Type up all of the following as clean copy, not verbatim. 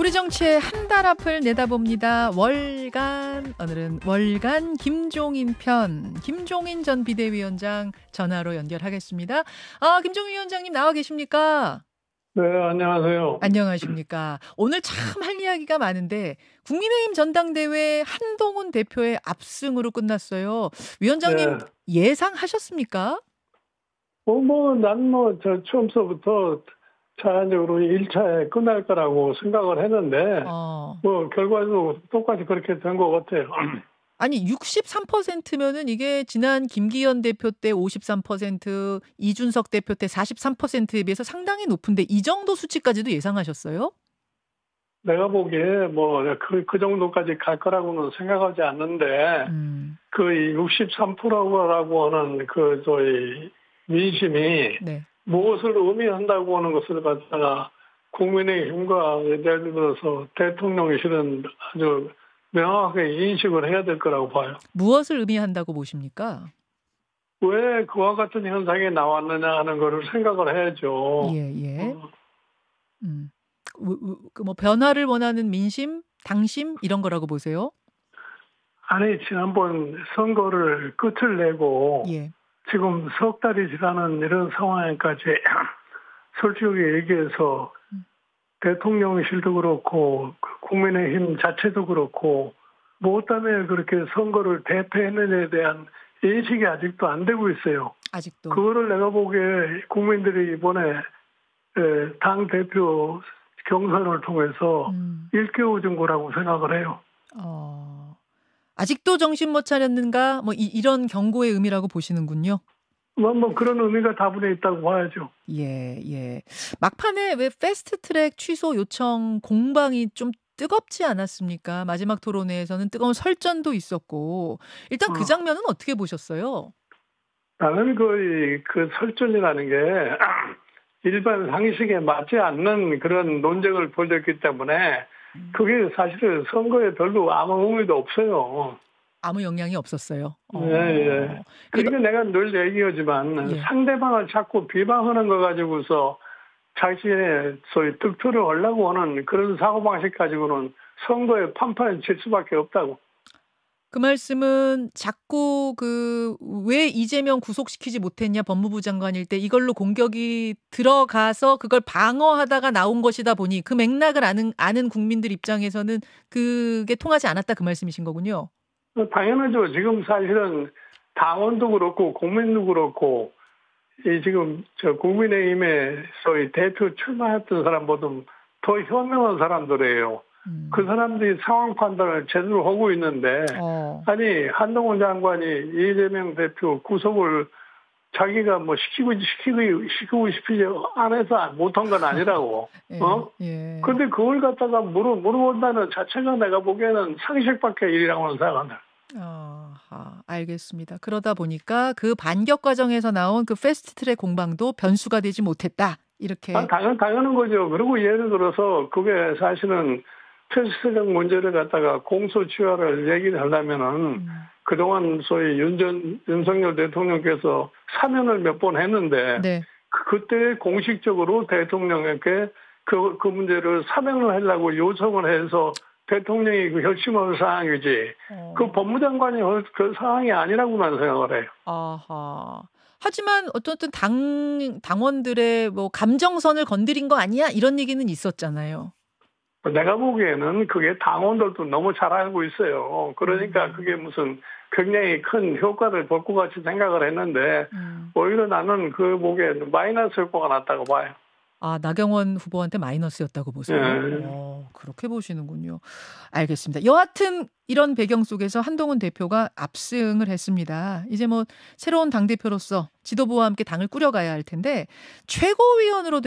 우리 정치의 한 달 앞을 내다봅니다. 월간, 오늘은 월간 김종인 편, 김종인 전 비대위원장 전화로 연결하겠습니다. 김종인 위원장님 나와 계십니까? 네, 안녕하세요. 안녕하십니까. 오늘 참 할 이야기가 많은데 국민의힘 전당대회 한동훈 대표의 압승으로 끝났어요. 위원장님 네. 예상하셨습니까? 난 처음서부터 자연적으로 1차에 끝날 거라고 생각을 했는데, 결과도 똑같이 그렇게 된 것 같아요. 아니, 63%면은 이게 지난 김기현 대표 때 53%, 이준석 대표 때 43%에 비해서 상당히 높은데 이 정도 수치까지도 예상하셨어요? 내가 보기에 그 정도까지 갈 거라고는 생각하지 않는데, 그 63%라고 하는 저희 민심이 네. 무엇을 의미한다고 하는 것을 갖다가 국민의힘과 예를 들어서 대통령실은 아주 명확하게 인식을 해야 될 거라고 봐요. 무엇을 의미한다고 보십니까? 왜 그와 같은 현상이 나왔느냐 하는 거를 생각을 해야죠. 예. 변화를 원하는 민심, 당심 이런 거라고 보세요? 아니, 지난번 선거를 끝을 내고 지금 석 달이 지나는 이런 상황에까지 솔직히 얘기해서 대통령실도 그렇고 국민의힘 자체도 그렇고 무엇 때문에 그렇게 선거를 대패했느냐에 대한 인식이 아직도 안 되고 있어요. 아직도. 그거를 내가 보기에 국민들이 이번에 당 대표 경선을 통해서 일깨워준 거라고 생각을 해요. 아직도 정신 못 차렸는가? 이런 경고의 의미라고 보시는군요. 그런 의미가 다분히 있다고 봐야죠. 예. 막판에 왜 패스트트랙 취소 요청 공방이 좀 뜨겁지 않았습니까? 마지막 토론회에서는 뜨거운 설전도 있었고. 일단 그 장면은 어떻게 보셨어요? 나는 그 설전이라는 게 일반 상식에 맞지 않는 그런 논쟁을 벌였기 때문에 그게 사실은 선거에 별로 아무 의미도 없어요. 아무 영향이 없었어요. 네. 그러니까 내가 늘 얘기하지만 상대방을 자꾸 비방하는 거 가지고서 자신의 소위 득표를 하려고 하는 그런 사고방식 가지고는 선거에 판판을 칠 수밖에 없다고. 그 말씀은 자꾸 왜 이재명 구속시키지 못했냐 법무부 장관일 때 이걸로 공격이 들어가서 그걸 방어하다가 나온 것이다 보니 그 맥락을 아는 국민들 입장에서는 그게 통하지 않았다 그 말씀이신 거군요. 당연하죠. 지금 사실은 당원도 그렇고 국민도 그렇고 지금 국민의힘의 소위 대표 출마했던 사람보다 더 현명한 사람들이에요. 그 사람들이 상황 판단을 제대로 하고 있는데 아니 한동훈 장관이 이재명 대표 구속을 자기가 시키고 싶지 않아서 못한 건 아니라고. 근데 그걸 갖다가 물어본다는 자체가 내가 보기에는 상식밖에 일이라고는 생각한다. 알겠습니다. 그러다 보니까 그 반격 과정에서 나온 그 패스트트랙 공방도 변수가 되지 못했다. 이렇게. 당연한 거죠. 그리고 예를 들어서 그게 사실은 패스트트랙 문제를 갖다가 공소시효를 얘기를 하려면은 그동안 소위 윤석열 대통령께서 사면을 몇 번 했는데 그때 공식적으로 대통령에게 그 문제를 사면을 하려고 요청을 해서 대통령이 결심할 사항이지 그 법무장관이 그 사항이 아니라고 나는 생각을 해요. 하지만 어쨌든 당원들의 감정선을 건드린 거 아니야? 이런 얘기는 있었잖아요. 내가 보기에는 그게 당원들도 너무 잘 알고 있어요. 그러니까 그게 무슨 굉장히 큰 효과를 볼 것 같이 생각을 했는데 오히려 나는 그 보기에 마이너스 효과가 났다고 봐요. 나경원 후보한테 마이너스였다고 보세요. 그렇게 보시는군요. 알겠습니다. 여하튼 이런 배경 속에서 한동훈 대표가 압승을 했습니다. 이제 새로운 당대표로서 지도부와 함께 당을 꾸려가야 할 텐데 최고위원으로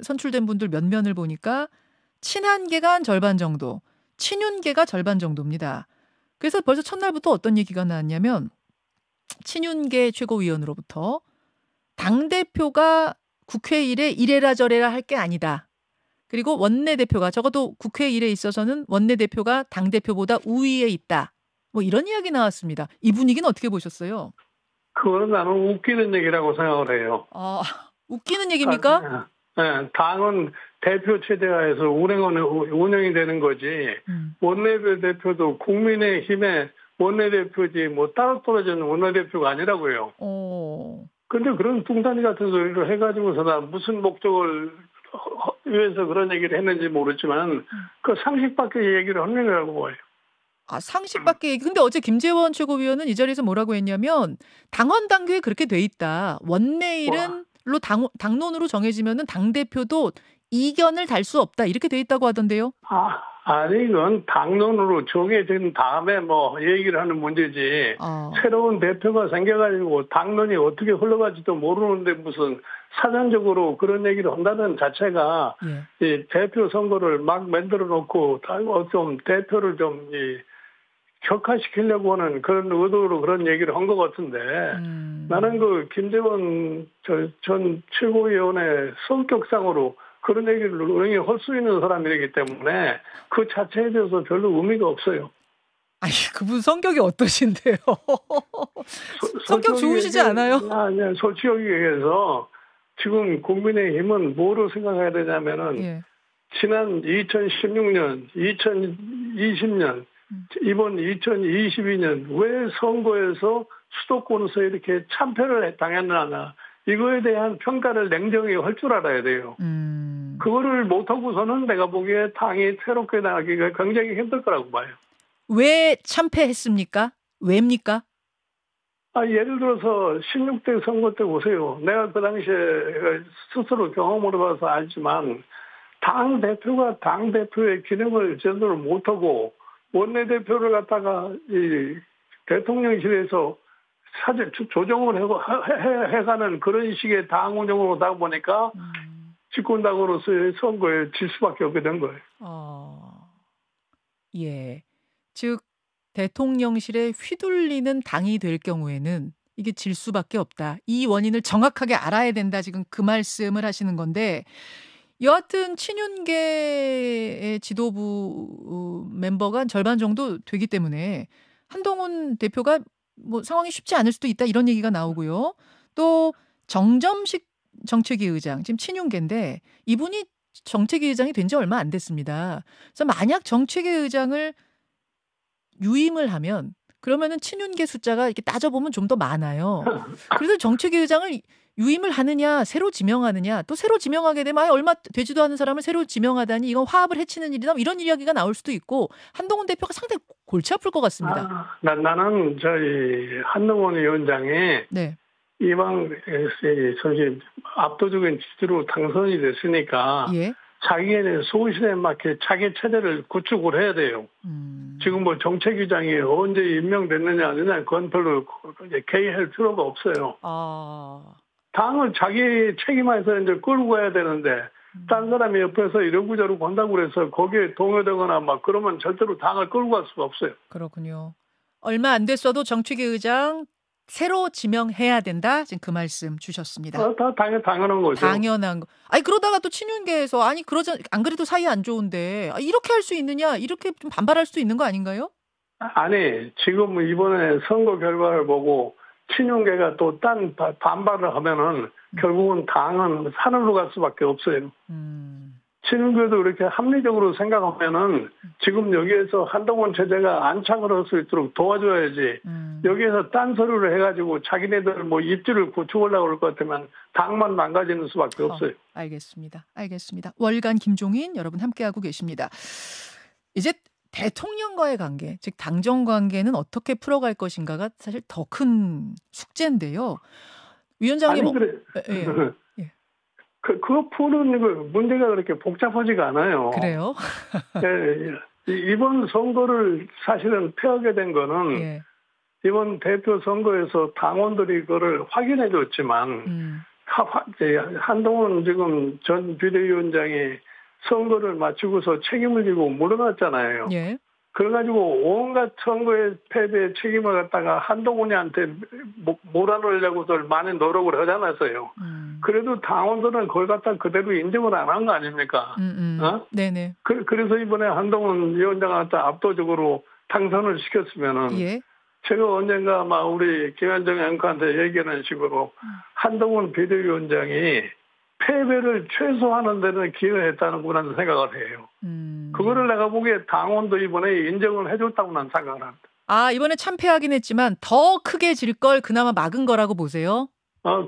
선출된 분들 면면을 보니까 친한계가 한 절반 정도, 친윤계가 절반 정도입니다. 그래서 벌써 첫날부터 어떤 얘기가 나왔냐면 친윤계 최고위원으로부터 당대표가 국회 일에 이래라 저래라 할 게 아니다. 그리고 원내대표가 적어도 국회 일에 있어서는 원내대표가 당대표보다 우위에 있다. 이런 이야기 나왔습니다. 이 분위기는 어떻게 보셨어요? 그거는 나는 웃기는 얘기라고 생각을 해요. 웃기는 얘기입니까? 네, 당은 대표 체제하에서 운영이 되는 거지. 원내대표도 국민의힘의 원내대표지 뭐 따로 떨어지는 원내대표가 아니라고요. 그런데 그런 뚱딴이 같은 소리를 해가지고서 무슨 목적을 위해서 그런 얘기를 했는지 모르지만 그 상식 밖의 얘기를 하는 거라고 봐요. 아, 상식 밖의 얘기. 근데 어제 김재원 최고위원은 이 자리에서 뭐라고 했냐면 당헌 당규에 그렇게 돼 있다. 원내일은로 당론으로 정해지면은 당대표도 이견을 달 수 없다. 이렇게 돼 있다고 하던데요. 아니 이건 당론으로 정해진 다음에 뭐 얘기를 하는 문제지. 새로운 대표가 생겨가지고 당론이 어떻게 흘러갈지도 모르는데 무슨 사전적으로 그런 얘기를 한다는 자체가 이 대표 선거를 막 만들어 놓고 좀 대표를 좀 격화시키려고 하는 그런 의도로 그런 얘기를 한 것 같은데 나는 그 김재원 전 최고위원의 성격상으로 그런 얘기를 응용히 할 수 있는 사람이기 때문에 그 자체에 대해서 별로 의미가 없어요. 아니, 그분 성격이 어떠신데요? 성격 좋으시지 않아요? 아니요, 솔직히 얘기해서 지금 국민의힘은 뭐로 생각해야 되냐면은 지난 2016년, 2020년, 이번 2022년 왜 선거에서 수도권에서 이렇게 참패를 당했느냐. 이거에 대한 평가를 냉정히 할 줄 알아야 돼요. 그거를 못하고서는 내가 보기에 당이 새롭게 나가기가 굉장히 힘들 거라고 봐요. 왜 참패했습니까? 왜입니까? 예를 들어서 16대 선거 때 보세요. 내가 그 당시에 스스로 경험을 해봐서 알지만 당대표가 당대표의 기능을 제대로 못하고 원내대표를 갖다가 이 대통령실에서 사전 조정을 해가는 그런 식의 당 운영으로 하다 보니까 집권당으로서의 선거에 질 수밖에 없게 된 거예요. 예. 즉 대통령실에 휘둘리는 당이 될 경우에는 이게 질 수밖에 없다. 이 원인을 정확하게 알아야 된다. 지금 그 말씀을 하시는 건데 여하튼 친윤계의 지도부 멤버가 한 절반 정도 되기 때문에 한동훈 대표가 뭐 상황이 쉽지 않을 수도 있다 이런 얘기가 나오고요. 또 정점식 정책위 의장 지금 친윤계인데 이분이 정책위 의장이 된 지 얼마 안 됐습니다. 그래서 만약 정책위 의장을 유임을 하면 그러면은 친윤계 숫자가 이렇게 따져보면 좀 더 많아요. 그래서 정책위 의장을 유임을 하느냐 새로 지명하느냐 또 새로 지명하게 되면 얼마 되지도 않은 사람을 새로 지명하다니 이건 화합을 해치는 일이다 이런 이야기가 나올 수도 있고 한동훈 대표가 상당히 골치 아플 것 같습니다. 나는 저희 한동훈 위원장이 이방 압도적인 지지로 당선이 됐으니까 자기의 소신에 맞게 자기 체제를 구축을 해야 돼요. 지금 뭐 정책위장이 언제 임명됐느냐 아니냐 그건 별로 개의할 필요가 없어요. 당을 자기 책임에서 이제 끌고 가야 되는데 딴 사람이 옆에서 이러고저러고 한다고 그래서 거기에 동요되거나 막 그러면 절대로 당을 끌고 갈 수가 없어요. 그렇군요. 얼마 안 됐어도 정책위 의장 새로 지명해야 된다. 지금 그 말씀 주셨습니다. 당연한 거죠. 당연한 거. 아니 그러다가 또 친윤계에서 아니 안 그래도 사이 안 좋은데 이렇게 할 수 있느냐 이렇게 좀 반발할 수도 있는 거 아닌가요? 아니 지금 이번에 선거 결과를 보고 친윤계가 또 딴 반발을 하면은 결국은 당은 산으로 갈 수밖에 없어요. 친윤계도 이렇게 합리적으로 생각하면은 지금 여기에서 한동훈 체제가 안착을 할 수 있도록 도와줘야지. 여기에서 딴소리를 해가지고 자기네들 뭐 입지를 구축하려고 그럴 것 같으면 당만 망가지는 수밖에 없어요. 알겠습니다. 월간 김종인 여러분 함께하고 계십니다. 이제 대통령과의 관계, 즉 당정 관계는 어떻게 풀어갈 것인가가 사실 더 큰 숙제인데요. 위원장님. 그거 푸는 문제가 그렇게 복잡하지가 않아요. 그래요? 이번 선거를 사실은 패하게 된 거는 이번 대표 선거에서 당원들이 그거를 확인해 줬지만 한동훈 지금 전 비대위원장이 선거를 마치고서 책임을 지고 물러났잖아요. 그래가지고 온갖 선거의 패배의 책임을 갖다가 한동훈이한테 몰아넣으려고들 많은 노력을 하지 않았어요. 그래도 당원들은 그걸 갖다 그대로 인정을 안 한 거 아닙니까? 네네. 그래서 이번에 한동훈 위원장한테 압도적으로 당선을 시켰으면은 제가 언젠가 막 우리 김현정 앵커한테 얘기하는 식으로 한동훈 비대위원장이 패배를 최소화하는 데는 기여했다는 그런 생각을 해요. 그거를 내가 보기에 당원도 이번에 인정을 해줬다고 난 생각을 합니다. 아, 이번에 참패하긴 했지만 더 크게 질 걸 그나마 막은 거라고 보세요?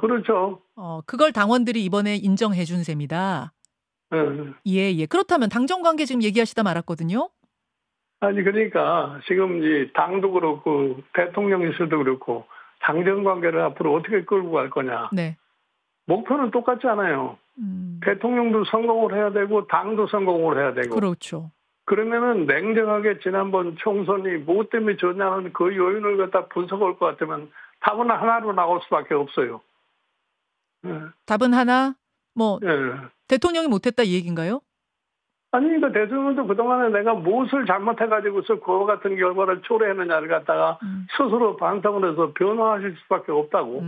그렇죠. 그걸 당원들이 이번에 인정해 준 셈이다. 예, 예. 그렇다면 당정 관계 지금 얘기하시다 말았거든요. 아니, 그러니까 지금 이 당도 그렇고 대통령실도 그렇고 당정 관계를 앞으로 어떻게 끌고 갈 거냐. 네. 목표는 똑같지 않아요. 대통령도 성공을 해야 되고 당도 성공을 해야 되고. 그렇죠. 그러면은 냉정하게 지난번 총선이 무엇 때문에 졌냐는 그 요인을 갖다 분석할 것 같으면 답은 하나로 나올 수밖에 없어요. 답은 하나, 예. 대통령이 못했다 이 얘기인가요? 아니, 그러니까 대통령도 그동안에 내가 무엇을 잘못해가지고서 그와 같은 결과를 초래했느냐를 갖다가 스스로 반성을 해서 변화하실 수밖에 없다고.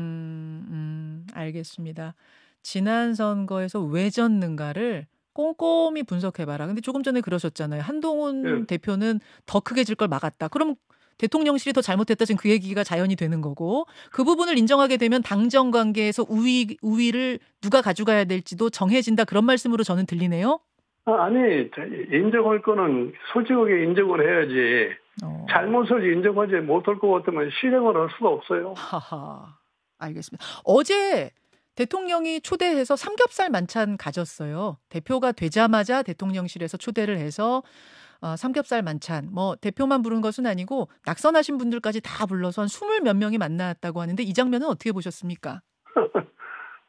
알겠습니다. 지난 선거에서 왜 졌는가를 꼼꼼히 분석해봐라. 근데 조금 전에 그러셨잖아요. 한동훈 대표는 더 크게 질 걸 막았다. 그럼 대통령실이 더 잘못했다. 지금 그 얘기가 자연이 되는 거고 그 부분을 인정하게 되면 당정 관계에서 우위를 누가 가져가야 될지도 정해진다. 그런 말씀으로 저는 들리네요. 아니, 인정할 거는 솔직하게 인정을 해야지. 잘못을 인정하지 못할 것 같으면 실행을 할 수가 없어요. 하하, 알겠습니다. 어제 대통령이 초대해서 삼겹살 만찬 가졌어요. 대표가 되자마자 대통령실에서 초대를 해서 삼겹살 만찬, 대표만 부른 것은 아니고 낙선하신 분들까지 다 불러서 한 20 몇 명이 만났다고 하는데 이 장면은 어떻게 보셨습니까?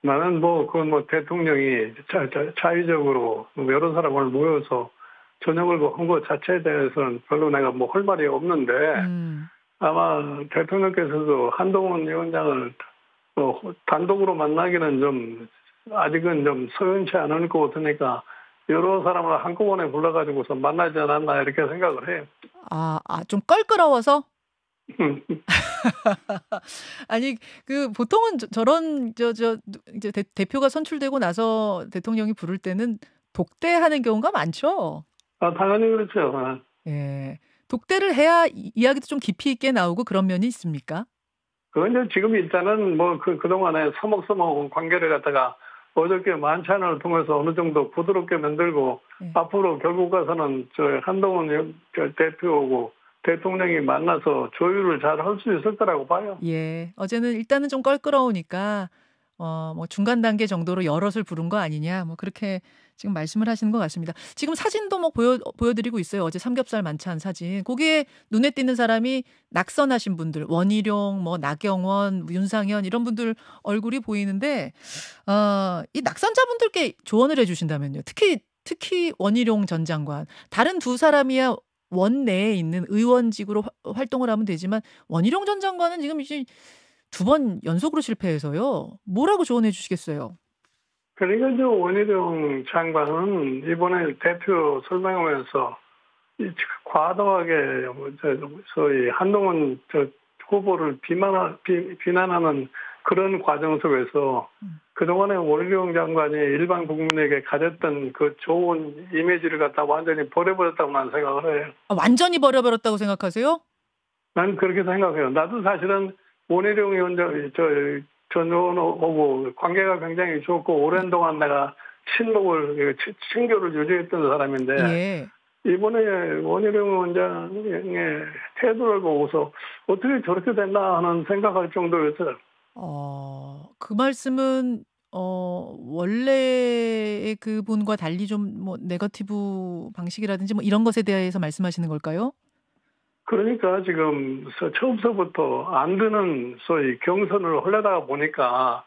나는 그건 대통령이 자의적으로 여러 사람을 모여서 저녁을 한 것 자체에 대해서는 별로 내가 할 말이 없는데 아마 대통령께서도 한동훈 위원장을 단독으로 만나기는 좀 아직은 좀 소연치 않을 것 같으니까 여러 사람을 한꺼번에 불러가지고서 만나지 않았나 이렇게 생각을 해요. 좀 껄끄러워서? 아니, 보통은 저런, 이제 대표가 선출되고 나서 대통령이 부를 때는 독대하는 경우가 많죠? 당연히 그렇죠. 예. 독대를 해야 이야기도 좀 깊이 있게 나오고 그런 면이 있습니까? 그건 이제 지금 일단은 그동안에 서먹서먹 관계를 갖다가 어저께 만찬을 통해서 어느 정도 부드럽게 만들고 앞으로 결국 가서는 한동훈 대표하고 대통령이 만나서 조율을 잘 할 수 있을 거라고 봐요. 예. 어제는 일단은 좀 껄끄러우니까 중간 단계 정도로 여럿을 부른 거 아니냐 그렇게 지금 말씀을 하시는 것 같습니다. 지금 사진도 보여드리고 있어요. 어제 삼겹살 만찬 사진. 거기에 눈에 띄는 사람이 낙선하신 분들, 원희룡, 나경원, 윤상현 이런 분들 얼굴이 보이는데 이 낙선자분들께 조언을 해주신다면요. 특히 원희룡 전 장관. 다른 두 사람이야 원내에 있는 의원직으로 활동을 하면 되지만 원희룡 전 장관은 지금 이제 2번 연속으로 실패해서요. 뭐라고 조언해 주시겠어요? 그러니까 이제 원희룡 장관은 이번에 대표 설명하면서 과도하게 소위 한동훈 후보를 비난하는 그런 과정 속에서 그동안에 원희룡 장관이 일반 국민에게 가졌던 그 좋은 이미지를 갖다 완전히 버려버렸다고 난 생각을 해요. 완전히 버려버렸다고 생각하세요? 난 그렇게 생각해요. 나도 사실은 원희룡 위원장, 전 의원하고 관계가 굉장히 좋고 오랜 동안 내가 친교를 유지했던 사람인데 예. 이번에 원희룡 원장의 태도를 보고서 어떻게 저렇게 됐나 하는 생각할 정도였어요. 그 말씀은 원래의 그분과 달리 좀 네거티브 방식이라든지 이런 것에 대해서 말씀하시는 걸까요? 그러니까 지금 처음서부터 안 되는 소위 경선을 하려다가 보니까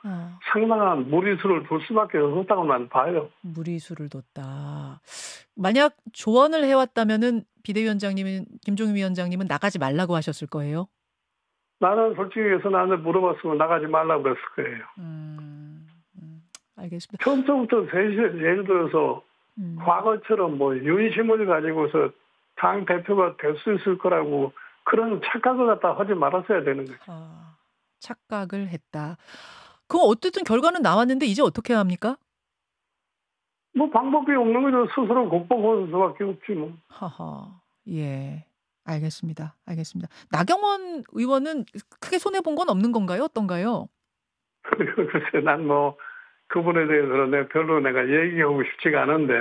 상당한 무리수를 둘 수밖에 없었다고 난 봐요. 무리수를 뒀다. 만약 조언을 해왔다면은 비대위원장님은 김종인 위원장님은 나가지 말라고 하셨을 거예요? 나는 솔직히 해서 나한테 물어봤으면 나가지 말라고 그랬을 거예요. 알겠습니다. 처음부터 예를 들어서 과거처럼 윤심을 가지고서 당 대표가 될 수 있을 거라고 그런 착각을 갖다 하지 말았어야 되는 거죠. 착각을 했다. 그럼 어쨌든 결과는 나왔는데 이제 어떻게 합니까? 방법이 없는 거죠. 스스로 극복할 수밖에 없지 뭐. 예. 알겠습니다. 나경원 의원은 크게 손해본 건 없는 건가요? 어떤가요? 글쎄, 난 그분에 대해서는 내가 얘기하고 싶지가 않은데,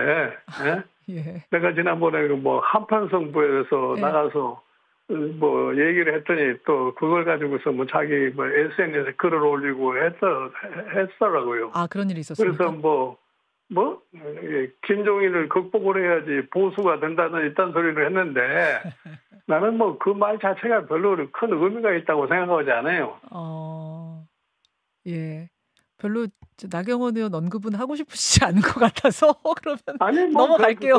예? 예. 내가 지난번에 뭐 한판 승부에서 예. 나가서 뭐 얘기를 했더니 또 그걸 가지고서 뭐 자기 뭐 SNS에 글을 올리고 했더라고요. 아, 그런 일이 있었습니까? 그래서 김종인을 극복을 해야지 보수가 된다는 이딴 소리를 했는데 나는 뭐 그 말 자체가 별로 큰 의미가 있다고 생각하지 않아요. 예. 별로 나경원 의원 언급은 하고 싶으시지 않은 것 같아서 그러면 아니 뭐 넘어갈게요.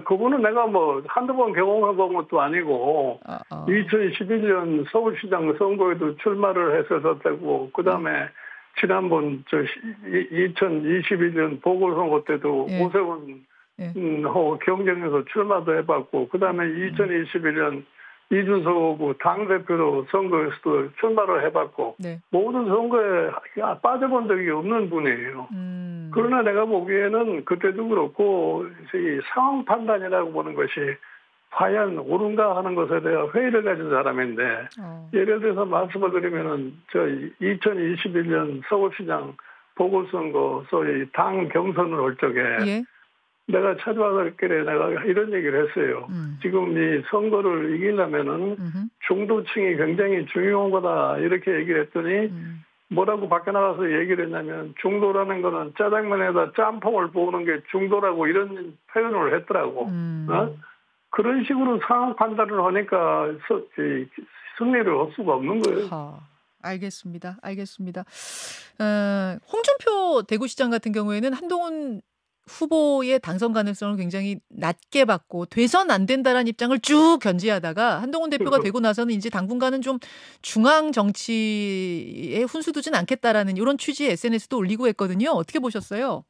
그분은 내가 뭐 한두 번 경험해본 것도 아니고 2011년 서울시장 선거에도 출마를 했었었고 그다음에 지난번 2021년 보궐선거 때도 예. 오세훈 예. 경쟁에서 출마도 해봤고 그다음에 2021년 이준석 당대표로 선거에서도 출마를 해봤고 네. 모든 선거에 빠져본 적이 없는 분이에요. 그러나 내가 보기에는 그때도 그렇고 이 상황 판단이라고 보는 것이 과연 옳은가 하는 것에 대한 회의를 가진 사람인데 예를 들어서 말씀을 드리면은 2021년 서울시장 보궐선거 소위 당 경선을 할 적에 예. 내가 찾아와서길래 내가 이런 얘기를 했어요. 지금 이 선거를 이기려면은 중도층이 굉장히 중요한 거다 이렇게 얘기를 했더니 뭐라고 밖에 나가서 얘기를 했냐면 중도라는 거는 짜장면에다 짬뽕을 부으는 게 중도라고 이런 표현을 했더라고. 그런 식으로 상황 판단을 하니까 승리를 할 수가 없는 거예요. 알겠습니다. 홍준표 대구시장 같은 경우에는 한동훈 후보의 당선 가능성을 굉장히 낮게 봤고 돼선 안 된다라는 입장을 쭉 견지하다가 한동훈 대표가 되고 나서는 이제 당분간은 좀 중앙 정치에 훈수 두진 않겠다라는 이런 취지의 SNS도 올리고 했거든요. 어떻게 보셨어요?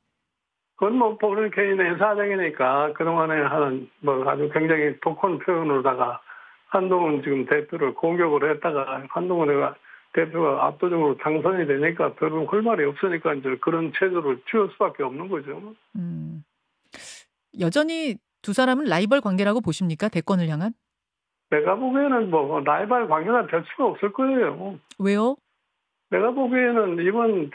그건 뭐 본인 개인의 사정이니까 그동안에 하는 뭐 아주 굉장히 독한 표현으로다가 한동훈 지금 대표를 공격을 했다가 한동훈 대표가 압도적으로 당선이 되니까 별로 할 말이 없으니까 이제 그런 체제를 취할 수밖에 없는 거죠. 여전히 두 사람은 라이벌 관계라고 보십니까? 대권을 향한? 내가 보기에는 뭐 라이벌 관계가 될 수가 없을 거예요. 왜요? 내가 보기에는 이번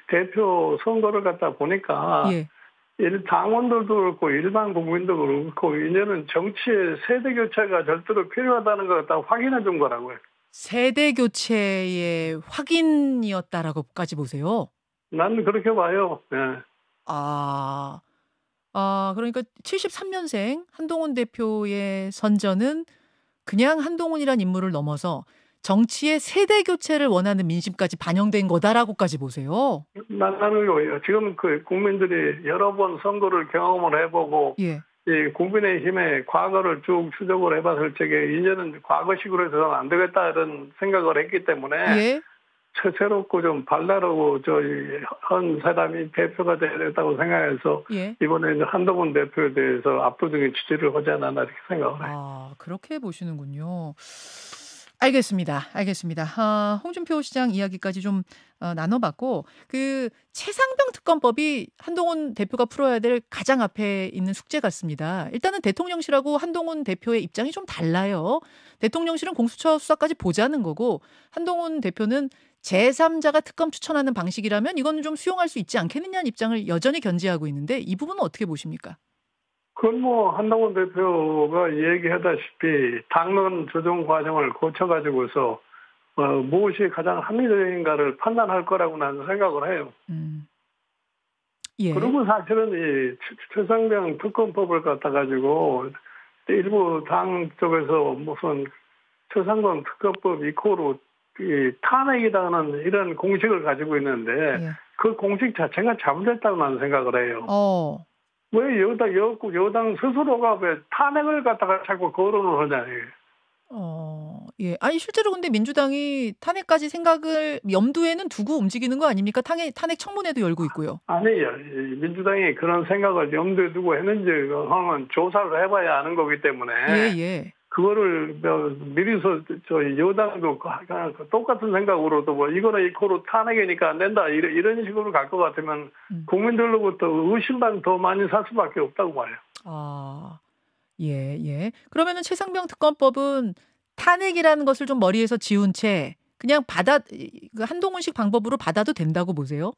대표 선거를 갖다 보니까 당원들도 그렇고 일반 국민도 그렇고 이제는 정치의 세대 교체가 절대로 필요하다는 걸 다 확인해 준 거라고요. 세대 교체의 확인이었다라고까지 보세요? 나는 그렇게 봐요. 네. 그러니까 73년생 한동훈 대표의 선전은 그냥 한동훈이란 인물을 넘어서 정치의 세대 교체를 원하는 민심까지 반영된 거다라고까지 보세요. 나는 지금 그 국민들이 여러 번 선거를 경험을 해보고 이 국민의힘의 과거를 쭉 추적을 해봤을 적에 이제는 과거식으로 해서는 안 되겠다 이런 생각을 했기 때문에 새롭고 좀 발랄하고 한 사람이 대표가 되겠다고 생각해서 이번에는 한동훈 대표에 대해서 압도적인 지지를 하지 않았나 이렇게 생각을 해요. 그렇게 보시는군요. 알겠습니다. 홍준표 시장 이야기까지 좀 나눠봤고 그 최상병 특검법이 한동훈 대표가 풀어야 될 가장 앞에 있는 숙제 같습니다. 일단은 대통령실하고 한동훈 대표의 입장이 좀 달라요. 대통령실은 공수처 수사까지 보자는 거고 한동훈 대표는 제3자가 특검 추천하는 방식이라면 이거는 좀 수용할 수 있지 않겠느냐는 입장을 여전히 견지하고 있는데 이 부분은 어떻게 보십니까? 그건 뭐 한동훈 대표가 얘기하다시피 당론 조정 과정을 거쳐가지고서 무엇이 가장 합리적인가를 판단할 거라고 나는 생각을 해요. 그리고 사실은 이 최상병 특검법을 갖다 가지고 일부 당 쪽에서 무슨 최상병 특검법 이코로 탄핵이라는 이런 공식을 가지고 있는데 그 공식 자체가 잘못됐다고 나는 생각을 해요. 왜 여당 스스로가 왜 탄핵을 갖다가 자꾸 거론을 하냐니. 아니 실제로 근데 민주당이 탄핵까지 생각을 염두에는 두고 움직이는 거 아닙니까? 탄핵 청문회도 열고 있고요. 아니요. 민주당이 그런 생각을 염두에 두고 했는지 하면 조사를 해봐야 아는 거기 때문에. 그거를 미리서 여당도 똑같은 생각으로도 뭐 이거는 이코로 탄핵이니까 안 된다 이런 식으로 갈 것 같으면 국민들로부터 의심만 더 많이 살 수밖에 없다고 봐요. 그러면은 최상병 특검법은 탄핵이라는 것을 좀 머리에서 지운 채 그냥 한동훈식 방법으로 받아도 된다고 보세요?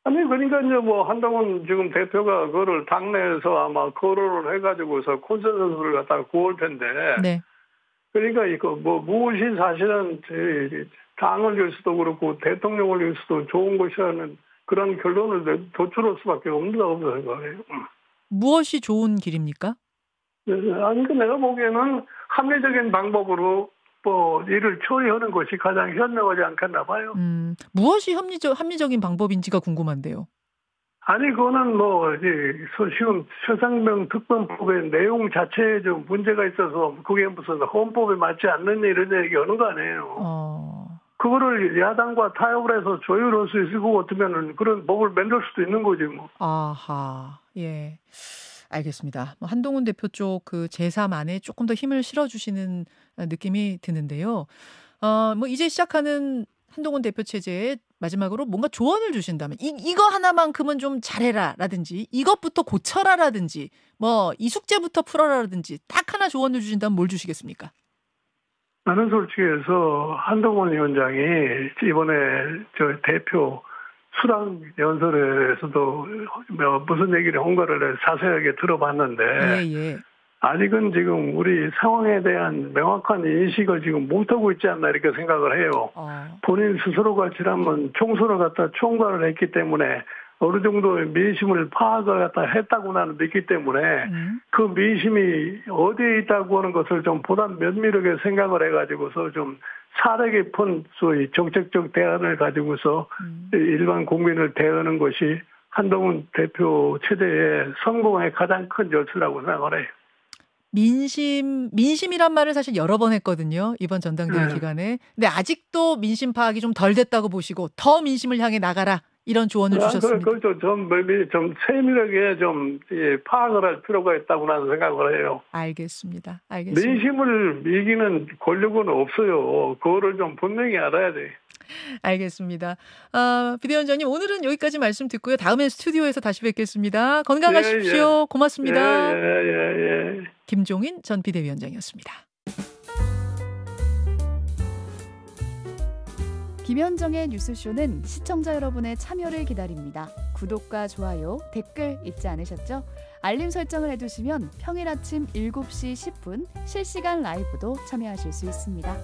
아니, 그러니까 이제 뭐 한동훈 지금 대표가 그거를 당내에서 아마 거론을 해가지고서 콘센서스를 갖다가 구할 텐데. 네. 그러니까 이거 뭐 무엇이 사실은 당을 열 수도 그렇고 대통령을 열 수도 좋은 것이라는 그런 결론을 도출할 수밖에 없다고 생각해요. 무엇이 좋은 길입니까? 아니, 내가 보기에는 합리적인 방법으로 뭐 일을 처리하는 것이 가장 현명하지 않겠나 봐요. 무엇이 합리적인 방법인지가 궁금한데요. 아니, 그거는 뭐 쉬운 최상병 특검법의 내용 자체에 좀 문제가 있어서 그게 무슨 헌법에 맞지 않는 이런 얘기하는 거 아니에요. 그거를 야당과 타협을 해서 조율할 수 있을 것 같으면은 그런 법을 만들 수도 있는 거지 뭐. 아하, 예. 알겠습니다. 한동훈 대표 쪽 그 제3 안에 조금 더 힘을 실어주시는 느낌이 드는데요. 뭐 이제 시작하는 한동훈 대표 체제에 마지막으로 뭔가 조언을 주신다면 이거 하나만큼은 좀 잘해라라든지 이것부터 고쳐라라든지 뭐 이 숙제부터 풀어라라든지 딱 하나 조언을 주신다면 뭘 주시겠습니까? 나는 솔직히 해서 한동훈 위원장이 이번에 저 대표 수락 연설에서도 무슨 얘기를 한 거를 자세하게 들어봤는데 예. 아직은 지금 우리 상황에 대한 명확한 인식을 지금 못하고 있지 않나 이렇게 생각을 해요. 본인 스스로가 지난번 총선을 갖다 총괄을 했기 때문에 어느 정도의 민심을 파악을 갖다 했다고 나는 믿기 때문에 그 민심이 어디에 있다고 하는 것을 좀 보다 면밀하게 생각을 해가지고서 좀 사려 깊은 소위 정책적 대안을 가지고서 일반 국민을 대하는 것이 한동훈 대표 체제의 성공의 가장 큰 열쇠라고 생각을 해요. 민심이란 말을 사실 여러 번 했거든요. 이번 전당대회 기간에. 근데 아직도 민심 파악이 좀 덜 됐다고 보시고 더 민심을 향해 나가라. 이런 조언을 주셨습니다. 그렇죠. 좀 세밀하게 좀 파악을 할 필요가 있다고 나는 생각을 해요. 알겠습니다. 민심을 이기는 권력은 없어요. 그거를 좀 분명히 알아야 돼. 알겠습니다. 비대위원장님 오늘은 여기까지 말씀 듣고요. 다음에 스튜디오에서 다시 뵙겠습니다. 건강하십시오. 고맙습니다. 예. 김종인 전 비대위원장이었습니다. 김현정의 뉴스쇼는 시청자 여러분의 참여를 기다립니다. 구독과 좋아요, 댓글 잊지 않으셨죠? 알림 설정을 해두시면 평일 아침 7시 10분 실시간 라이브도 참여하실 수 있습니다.